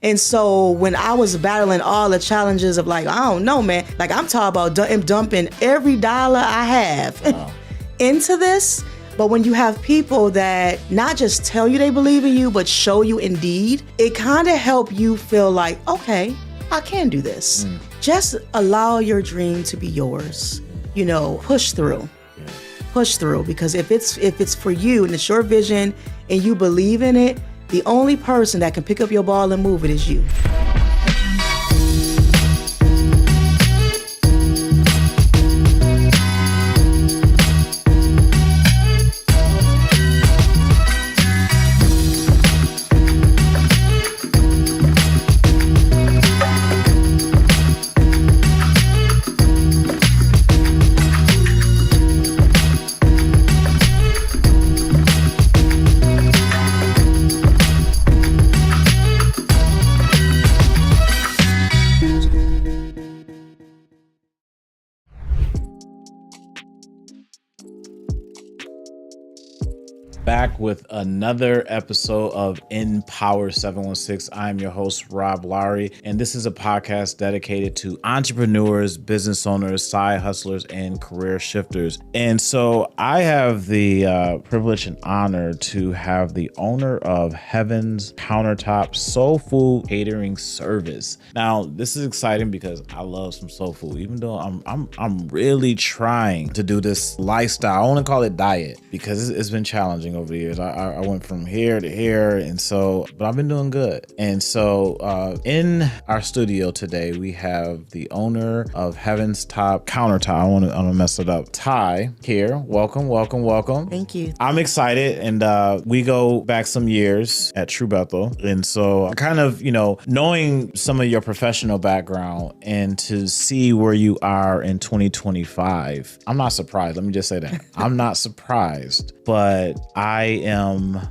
And so when I was battling all the challenges of like, I don't know, man, like I'm talking about dumping every dollar I have into this. But when you have people that not just tell you they believe in you, but show you indeed, it kind of help you feel like, okay, I can do this. Just allow your dream to be yours. You know, push through. Push through, because if it's for you and it's your vision and you believe in it, the only person that can pick up your ball and move it is you. Back with another episode of Empower716. I'm your host, Rob Lowry, and this is a podcast dedicated to entrepreneurs, business owners, side hustlers, and career shifters. And so I have the privilege and honor to have the owner of Heaven's Countertop Soul Food Catering Service. Now, this is exciting because I love some soul food, even though I'm really trying to do this lifestyle. I want to call it diet because it's been challenging over the years. I went from here to here, and so, but I've been doing good. And so in our studio today, we have the owner of Heaven's Top Countertop. I want to mess it up. Tye here. Welcome. Thank you. I'm excited, and we go back some years at True Bethel. And so kind of, knowing some of your professional background and to see where you are in 2025, I'm not surprised. Let me just say that. I'm not surprised, but I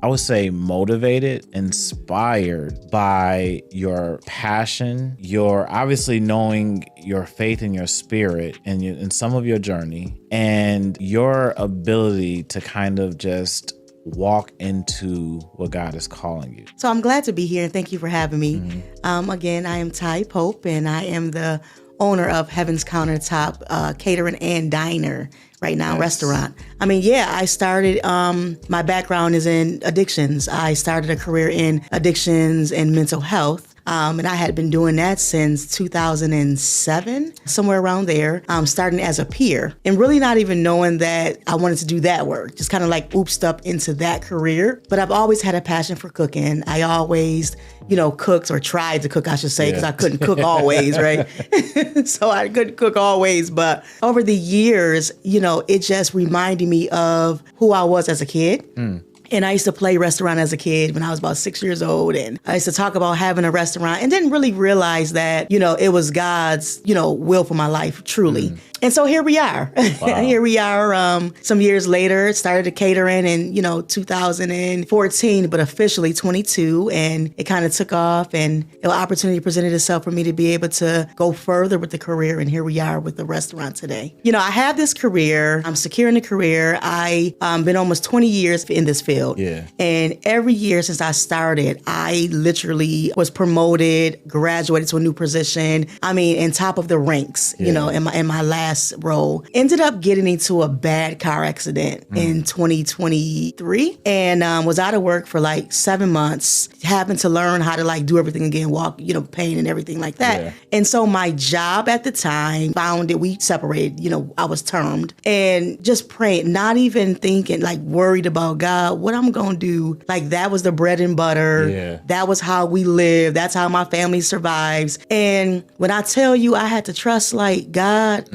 would say motivated, inspired by your passion, your obviously knowing your faith and your spirit and some of your journey, and your ability to kind of just walk into what God is calling you. So I'm glad to be here, and thank you for having me. Again, I am Tye Pope, and I am the owner of Heaven's Countertop Catering and Diner right now, restaurant. I started, my background is in addictions. I started a career in addictions and mental health. And I had been doing that since 2007, somewhere around there, starting as a peer and really not even knowing that I wanted to do that work, just kind of like oopsed up into that career. But I've always had a passion for cooking. I always, cooked or tried to cook, I should say, because I couldn't cook always, right? So I couldn't cook always. But over the years, it just reminded me of who I was as a kid. And I used to play restaurant as a kid when I was about 6 years old. And I used to talk about having a restaurant and didn't really realize that, it was God's, will for my life, truly. And so here we are. Wow. Here we are some years later. Started a catering in, 2014, but officially 22. And it kind of took off, and an opportunity presented itself for me to be able to go further with the career. And here we are with the restaurant today. I have this career. I'm secure in the career. I've been almost 20 years in this field. Yeah. And every year since I started, I literally was promoted, graduated to a new position. In top of the ranks, in my last role. Ended up getting into a bad car accident in 2023 and was out of work for like 7 months, having to learn how to do everything again, walk, pain and everything like that. Yeah. And so my job at the time found that we separated, I was termed, and just praying, not even thinking, worried about God, what I'm going to do. That was the bread and butter. Yeah. That was how we live. That's how my family survives. And when I tell you I had to trust God,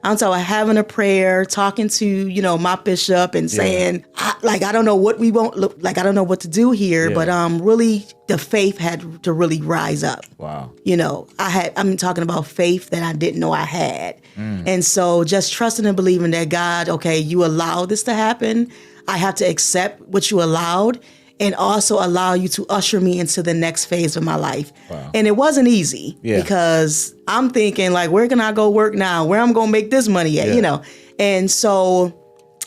I'm talking having a prayer, talking to, my bishop and saying, I don't know what we won't look like. I don't know what to do here, but really the faith had to really rise up. Wow. I'm talking about faith that I didn't know I had. And so just trusting and believing that God, okay, you allowed this to happen. I have to accept what you allowed and also allow you to usher me into the next phase of my life. Wow. And it wasn't easy because I'm thinking where can I go work now? Where I'm going to make this money at, And so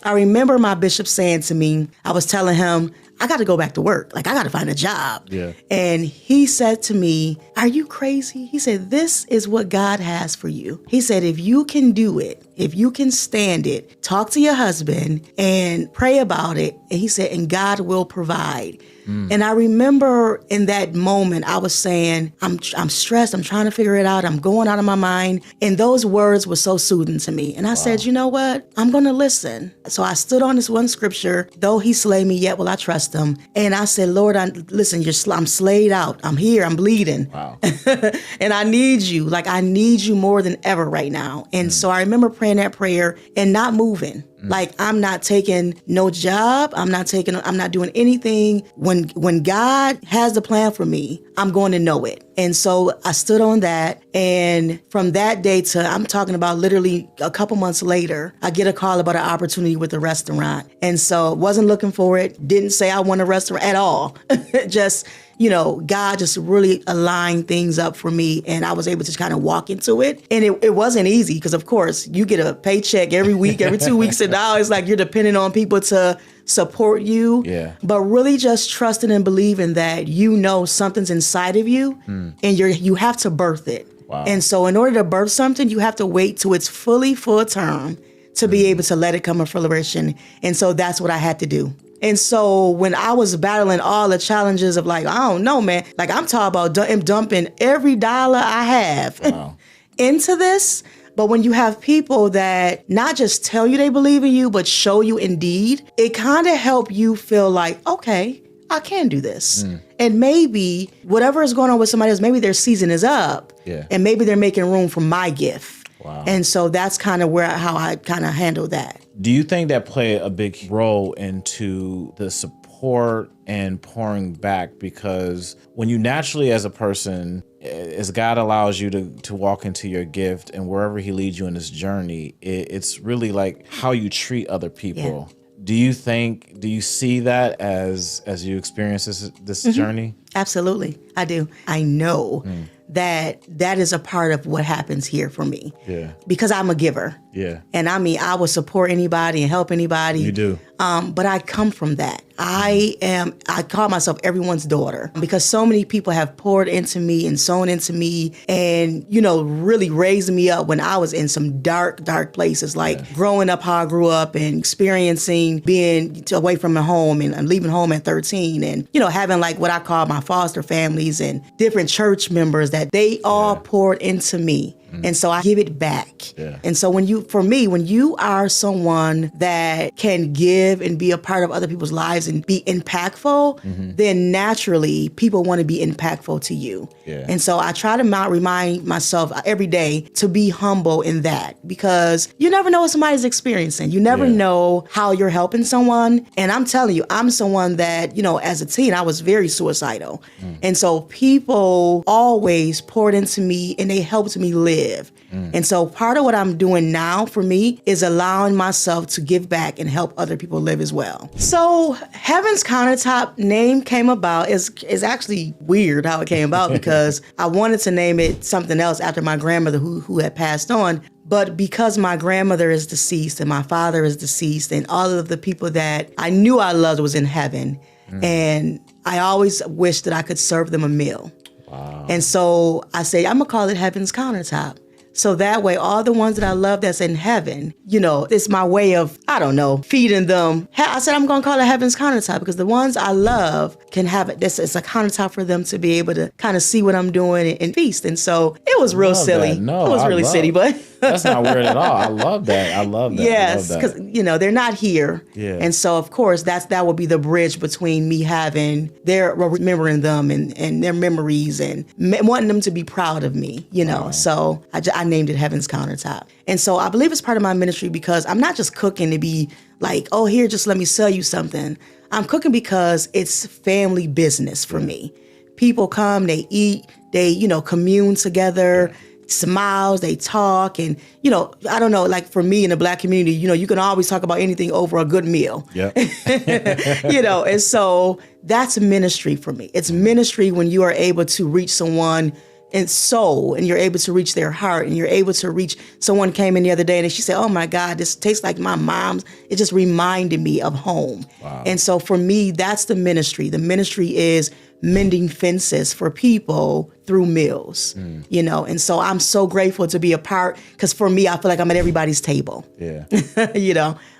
I remember my bishop saying to me, I was telling him, I got to go back to work. Like, I got to find a job. Yeah. And he said to me, are you crazy? He said, this is what God has for you. He said, if you can do it, if you can stand it, talk to your husband and pray about it. And he said, and God will provide. And I remember in that moment, I was saying, I'm stressed. I'm trying to figure it out. I'm going out of my mind. And those words were so soothing to me. And I said, you know what? I'm going to listen. So I stood on this one scripture, though he slay me, yet will I trust him. And I said, Lord, listen, I'm slayed out. I'm here. I'm bleeding. Wow. And I need you. Like, I need you more than ever right now. And so I remember praying that prayer and not moving. Like, I'm not taking no job. I'm not doing anything. When God has the plan for me, I'm going to know it. And so I stood on that. And from that day to, I'm talking about literally a couple months later, I get a call about an opportunity with a restaurant. And so wasn't looking for it. Didn't say I want a restaurant at all. Just, God just really aligned things up for me, and I was able to kind of walk into it. And it wasn't easy because, of course, you get a paycheck every week, every 2 weeks, and now it's like you're depending on people to support you. Yeah. But really just trusting and believing that something's inside of you, and you have to birth it. Wow. And so in order to birth something, you have to wait till it's full term to be able to let it come to fruition. And so that's what I had to do. And so when I was battling all the challenges of like, I don't know, man, like I'm talking about dumping every dollar I have into this. But when you have people that not just tell you they believe in you, but show you indeed, it kind of help you feel like, okay, I can do this. And maybe whatever is going on with somebody else, maybe their season is up. Yeah. And maybe they're making room for my gift. Wow. And so that's kind of how I kind of handle that. Do you think that play a big role into the support and pouring back? Because when you naturally, as a person, as God allows you to walk into your gift and wherever he leads you in this journey, it's really like how you treat other people. Yeah. Do you see that as you experience this journey? Absolutely. I do. I know that is a part of what happens here for me. Yeah. Because I'm a giver. Yeah. And I mean, I will support anybody and help anybody. You do. But I come from that. I call myself everyone's daughter because so many people have poured into me and sown into me and, really raised me up when I was in some dark, dark places, like growing up how I grew up and experiencing being away from my home and leaving home at 13 and, having like what I call my foster families and different church members that they all poured into me. And so I give it back. Yeah. And so when you are someone that can give and be a part of other people's lives and be impactful, then naturally people want to be impactful to you. Yeah. And so I try to remind myself every day to be humble in that because you never know what somebody's experiencing. You never know how you're helping someone. And I'm telling you, I'm someone that, as a teen, I was very suicidal. And so people always poured into me and they helped me live. And so part of what I'm doing now for me is allowing myself to give back and help other people live as well. So Heaven's Countertop name came about is actually weird how it came about because I wanted to name it something else after my grandmother who had passed on. But because my grandmother is deceased and my father is deceased and all of the people that I knew I loved was in heaven, and I always wished that I could serve them a meal. Wow. And so I say, I'm going to call it Heaven's Countertop. So that way, all the ones that I love that's in heaven, it's my way of, feeding them. I said, I'm going to call it Heaven's Countertop because the ones I love can have it. It's a countertop for them to be able to kind of see what I'm doing and feast. And so it was real silly. No, it was really silly, but that's not weird at all. I love that. Yes, because, they're not here. Yeah. And so, of course, that will be the bridge between me remembering them and their memories and wanting them to be proud of me, Wow. So I named it Heaven's Countertop. And so I believe it's part of my ministry because I'm not just cooking to be like, oh, here, just let me sell you something. I'm cooking because it's family business for me. People come, they eat, they, commune together, smiles, they talk. And, I don't know, like for me in the Black community, you can always talk about anything over a good meal. Yeah. And so that's ministry for me. It's ministry when you are able to reach someone and soul, and you're able to reach their heart, and you're able to reach. Someone came in the other day and she said, "Oh my God, this tastes like my mom's." It just reminded me of home. Wow. And so for me, that's the ministry. The ministry is mending fences for people through meals, and so I'm so grateful to be a part, because for me, I feel like I'm at everybody's table. Yeah.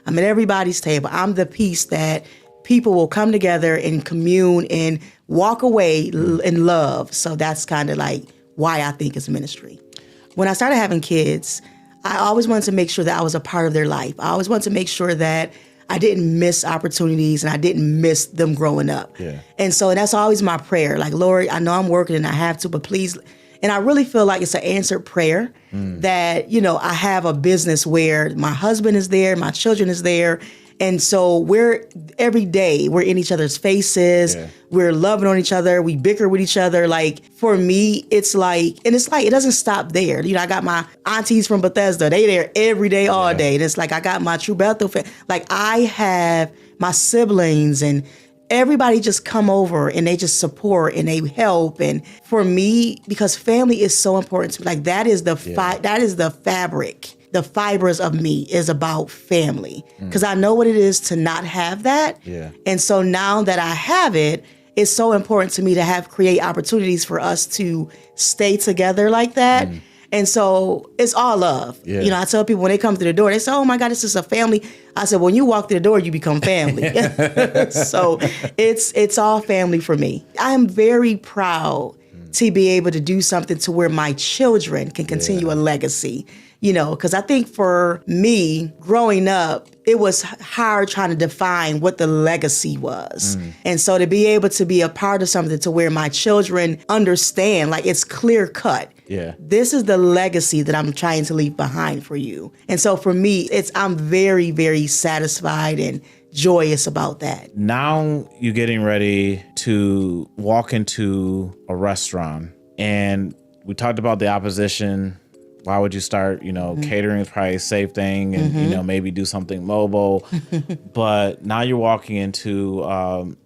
I'm at everybody's table. I'm the piece that people will come together and commune and walk away in love. So that's kind of like why I think it's ministry. When I started having kids, I always wanted to make sure that I was a part of their life. I always wanted to make sure that I didn't miss opportunities and I didn't miss them growing up. Yeah. And so that's always my prayer. Like, Lord, I know I'm working and I have to, but please. And I really feel like it's an answered prayer that, I have a business where my husband is there, my children is there. And so every day we're in each other's faces. Yeah. We're loving on each other. We bicker with each other. Like, for me, it's like it doesn't stop there. I got my aunties from Bethesda. They there every day, all day. And it's like, I got my True Bethel. Like, I have my siblings and everybody just come over and they just support and they help. And for me, because family is so important to me, like that is the fabric. The fibers of me is about family, because I know what it is to not have that. Yeah. And so now that I have it, it's so important to me to create opportunities for us to stay together like that. And so it's all love. Yeah. I tell people when they come through the door, they say, "Oh my God, this is a family." I said, when you walk through the door, you become family. So it's all family for me. I'm very proud to be able to do something to where my children can continue a legacy. Because I think for me, growing up, it was hard trying to define what the legacy was. And so to be able to be a part of something to where my children understand, like it's clear cut. Yeah. This is the legacy that I'm trying to leave behind for you. And so for me, I'm very, very satisfied and joyous about that. Now you're getting ready to walk into a restaurant, and we talked about the opposition. Why would you start, catering is probably a safe thing and, maybe do something mobile. But now you're walking into, an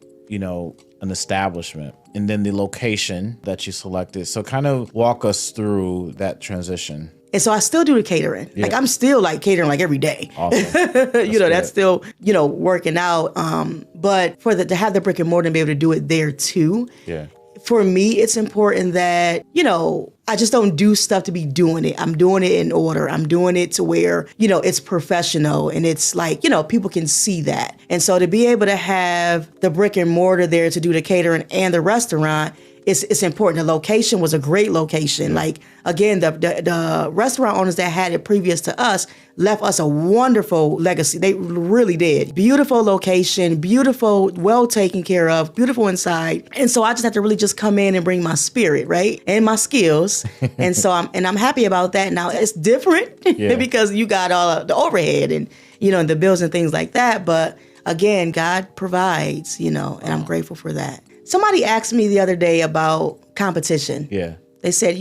establishment, and then the location that you selected. So kind of walk us through that transition. And so I still do the catering. Yeah. Like I'm still like catering like every day. Awesome. That's still, working out. But to have the brick and mortar and be able to do it there too. Yeah. For me, it's important that, I just don't do stuff to be doing it. I'm doing it in order. I'm doing it to where, it's professional and it's like, people can see that. And so to be able to have the brick and mortar there to do the catering and the restaurant, it's important. The location was a great location. Like, again, the restaurant owners that had it previous to us left us a wonderful legacy. They really did. Beautiful location, beautiful, well taken care of, beautiful inside. And so I just have to really just come in and bring my spirit, right? And my skills. And so I'm happy about that. Now it's different because you got all of the overhead and, and the bills and things like that. But again, God provides, and I'm grateful for that. Somebody asked me the other day about competition. Yeah. They said,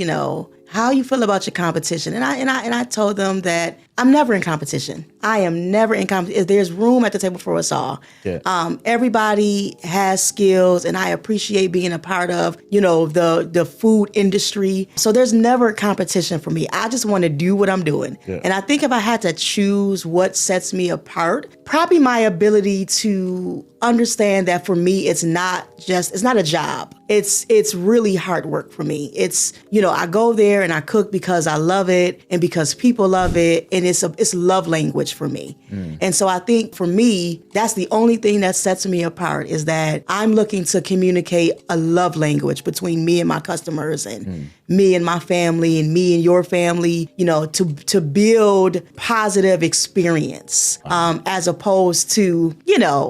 how you feel about your competition? And I told them that I'm never in competition. I am never in competition. There's room at the table for us all. Yeah. Everybody has skills, and I appreciate being a part of, the food industry. So there's never competition for me. I just want to do what I'm doing. Yeah. And I think if I had to choose what sets me apart, probably my ability to understand that for me, it's not a job. It's really hard work for me. It's, I go there and I cook because I love it and because people love it. And it's love language for me. And so I think for me, that's the only thing that sets me apart, is that I'm looking to communicate a love language between me and my customers and me and my family and me and your family, to build positive experience, as opposed to,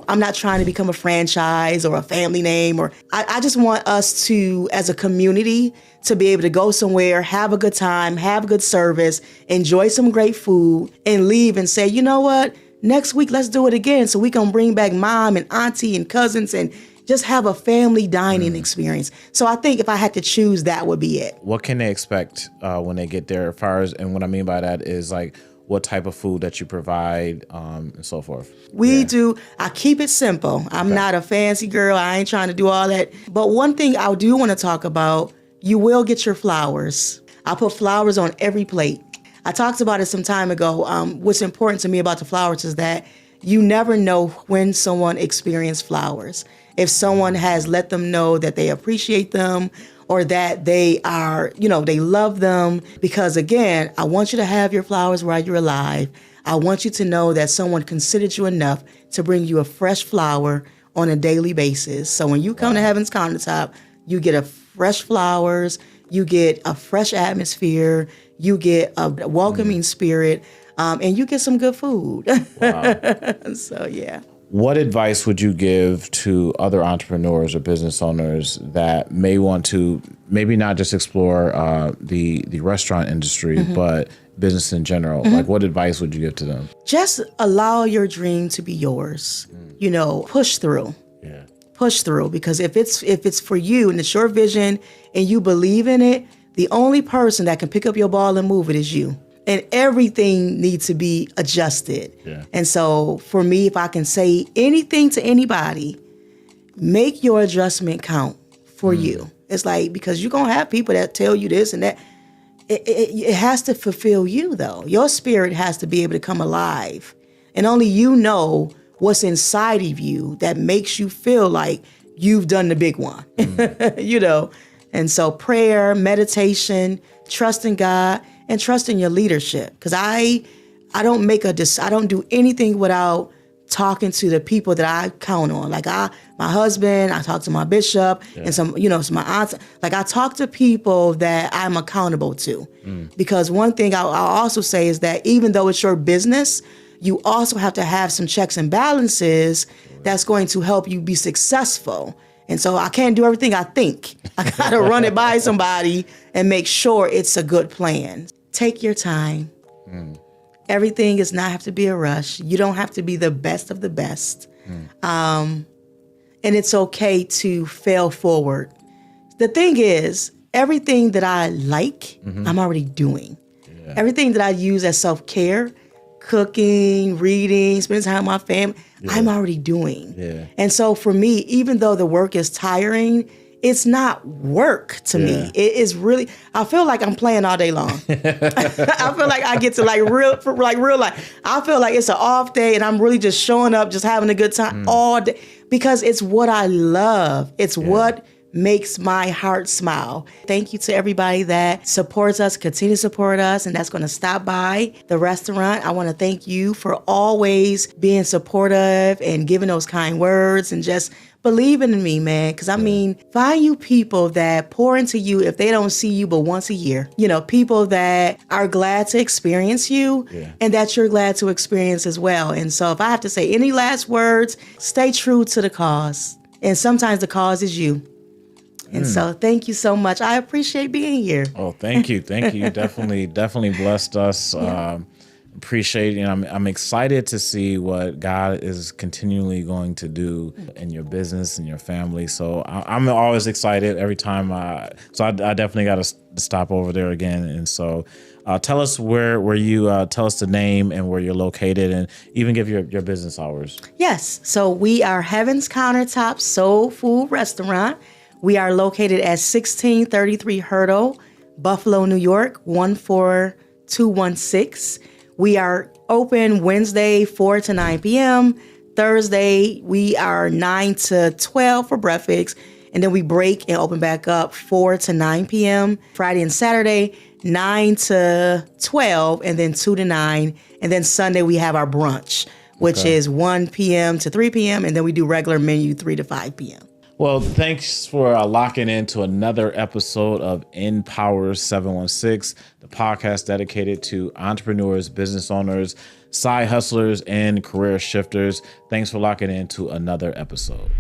I'm not trying to become a franchise or a family name, or I just want us to, as a community, to be able to go somewhere, have a good time, have good service, enjoy some great food, and leave and say, you know what, next week, let's do it again so we can bring back mom and auntie and cousins and just have a family dining experience. So I think if I had to choose, that would be it. What can they expect when they get there? As far as, and what I mean by that is like, what type of food that you provide, and so forth. We do. I keep it simple. I'm not a fancy girl. I ain't trying to do all that. But one thing I do want to talk about, you will get your flowers. I put flowers on every plate. I talked about it some time ago. What's important to me about the flowers is that you never know when someone experienced flowers. If someone has let them know that they appreciate them or that they are, they love them. Because again, I want you to have your flowers while you're alive. I want you to know that someone considered you enough to bring you a fresh flower on a daily basis. So when you come to Heaven's Countertop, you get a fresh flowers, you get a fresh atmosphere, you get a welcoming spirit, and you get some good food. Wow. So, yeah. What advice would you give to other entrepreneurs or business owners that may want to maybe not just explore the restaurant industry, but business in general? Like, what advice would you give to them? Just allow your dream to be yours. Push through. Yeah. Push through, because if it's for you and it's your vision and you believe in it, the only person that can pick up your ball and move it is you. And everything needs to be adjusted. Yeah. And so for me, if I can say anything to anybody, make your adjustment count for you. It's like, because you're going to have people that tell you this and that. It has to fulfill you, though. Your spirit has to be able to come alive. And only you know what's inside of you that makes you feel like you've done the big one, And so prayer, meditation, trust in God, and trust in your leadership. Because I don't do anything without talking to the people that I count on. Like my husband, I talk to my bishop, and some my aunts. Like I talk to people that I'm accountable to. Because one thing I'll also say is that even though it's your business, you also have to have some checks and balances that's going to help you be successful. And so I can't do everything I think. I got to run it by somebody and make sure it's a good plan. Take your time. Everything does not have to be a rush. You don't have to be the best of the best. And it's okay to fail forward. The thing is, everything that I like, I'm already doing. Yeah. Everything that I use as self-care, cooking, reading, spending time with my family, I'm already doing. Yeah. And so for me, even though the work is tiring, it's not work to me. It is really, I feel like I'm playing all day long. I feel like I get to real life. I feel like it's an off day and I'm really just showing up, just having a good time all day, because it's what I love. It's what makes my heart smile. Thank you to everybody that supports us, continue to support us, and that's going to stop by the restaurant. I want to thank you for always being supportive and giving those kind words and just believing in me, man. Because I mean, find you people that pour into you if they don't see you but once a year. People that are glad to experience you and that you're glad to experience as well. And so if I have to say any last words, stay true to the cause. And sometimes the cause is you. And so thank you so much. I appreciate being here. Oh, thank you. Thank you. Definitely blessed us. Appreciate it. I'm excited to see what God is continually going to do in your business and your family. So I'm always excited every time. I definitely got to stop over there again. And so tell us where you tell us the name and where you're located, and even give your business hours. Yes. So we are Heaven's Countertop Soul Food Restaurant. We are located at 1633 Hurdle, Buffalo, New York, 14216. We are open Wednesday, 4 to 9 p.m. Thursday, we are 9 to 12 for breakfast. And then we break and open back up 4 to 9 p.m. Friday and Saturday, 9 to 12, and then 2 to 9. And then Sunday, we have our brunch, which is 1 p.m. to 3 p.m. And then we do regular menu 3 to 5 p.m. Well, thanks for locking into another episode of Empower716, the podcast dedicated to entrepreneurs, business owners, side hustlers, and career shifters. Thanks for locking into another episode.